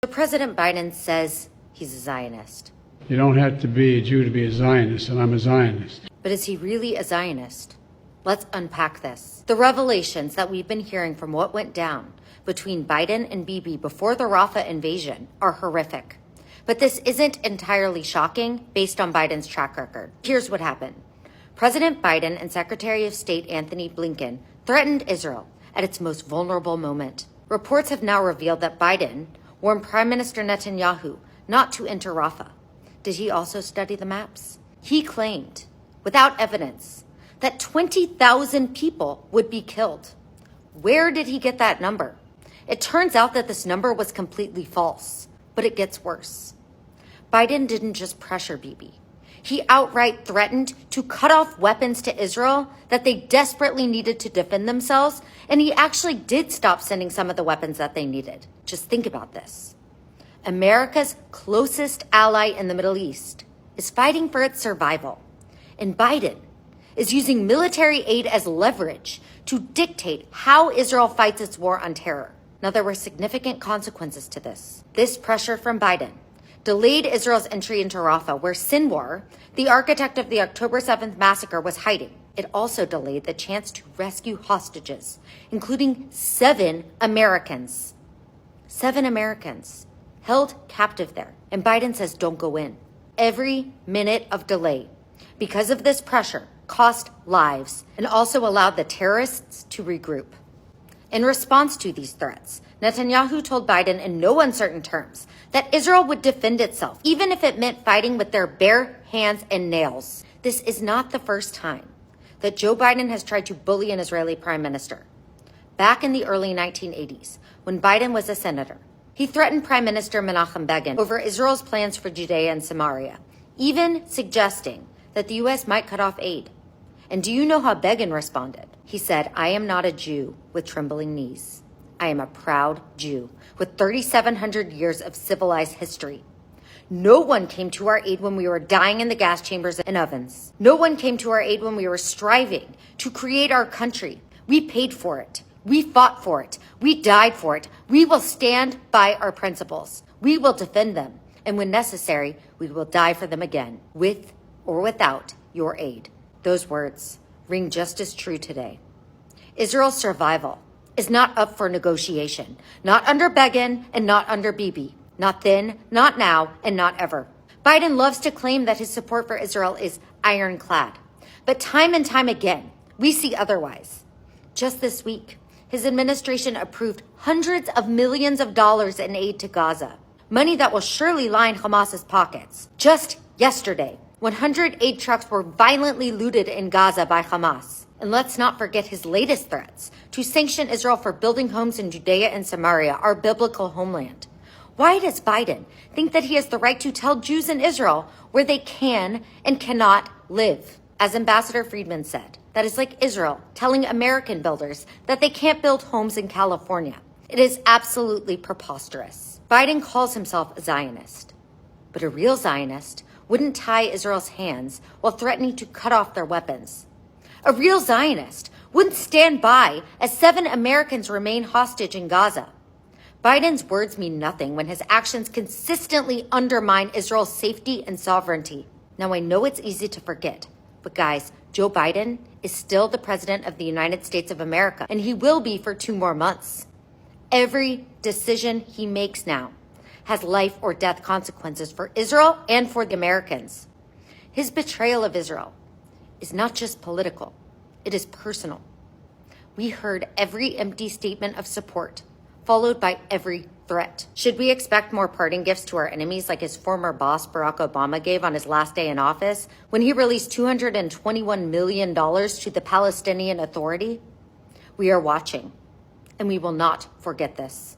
So President Biden says he's a Zionist. You don't have to be a Jew to be a Zionist, and I'm a Zionist. But is he really a Zionist? Let's unpack this. The revelations that we've been hearing from what went down between Biden and Bibi before the Rafa invasion are horrific. But this isn't entirely shocking based on Biden's track record. Here's what happened. President Biden and Secretary of State Antony Blinken threatened Israel at its most vulnerable moment. Reports have now revealed that Biden warned Prime Minister Netanyahu not to enter Rafah. Did he also study the maps? He claimed, without evidence, that 20,000 people would be killed. Where did he get that number? It turns out that this number was completely false, but it gets worse. Biden didn't just pressure Bibi. He outright threatened to cut off weapons to Israel that they desperately needed to defend themselves, and he actually did stop sending some of the weapons that they needed. Just think about this. America's closest ally in the Middle East is fighting for its survival, and Biden is using military aid as leverage to dictate how Israel fights its war on terror. Now, there were significant consequences to this. This pressure from Biden delayed Israel's entry into Rafah, where Sinwar, the architect of the October 7th massacre, was hiding. It also delayed the chance to rescue hostages, including 7 Americans. 7 Americans held captive there. And Biden says, don't go in. Every minute of delay, because of this pressure, cost lives and also allowed the terrorists to regroup. In response to these threats, Netanyahu told Biden in no uncertain terms that Israel would defend itself, even if it meant fighting with their bare hands and nails. This is not the first time that Joe Biden has tried to bully an Israeli prime minister. Back in the early 1980s, when Biden was a senator, he threatened Prime Minister Menachem Begin over Israel's plans for Judea and Samaria, even suggesting that the U.S. might cut off aid. And do you know how Begin responded? He said, I am not a Jew with trembling knees. I am a proud Jew with 3,700 years of civilized history. No one came to our aid when we were dying in the gas chambers and ovens. No one came to our aid when we were striving to create our country. We paid for it. We fought for it. We died for it. We will stand by our principles. We will defend them. And when necessary, we will die for them again, with or without your aid. Those words ring just as true today. Israel's survival is not up for negotiation, not under Begin and not under Bibi, not then, not now, and not ever. Biden loves to claim that his support for Israel is ironclad, but time and time again, we see otherwise. Just this week, his administration approved hundreds of millions of dollars in aid to Gaza, money that will surely line Hamas's pockets. Just yesterday, 100 aid trucks were violently looted in Gaza by Hamas. And let's not forget his latest threats to sanction Israel for building homes in Judea and Samaria, our biblical homeland. Why does Biden think that he has the right to tell Jews in Israel where they can and cannot live? As Ambassador Friedman said, that is like Israel telling American builders that they can't build homes in California. It is absolutely preposterous. Biden calls himself a Zionist, but a real Zionist wouldn't tie Israel's hands while threatening to cut off their weapons. A real Zionist wouldn't stand by as 7 Americans remain hostage in Gaza. Biden's words mean nothing when his actions consistently undermine Israel's safety and sovereignty. Now, I know it's easy to forget, but guys, Joe Biden is still the president of the United States of America, and he will be for 2 more months. Every decision he makes now has life or death consequences for Israel and for the Americans. His betrayal of Israel is not just political, it is personal. We heard every empty statement of support, followed by every threat. Should we expect more parting gifts to our enemies like his former boss Barack Obama gave on his last day in office when he released $221 million to the Palestinian Authority? We are watching, and we will not forget this.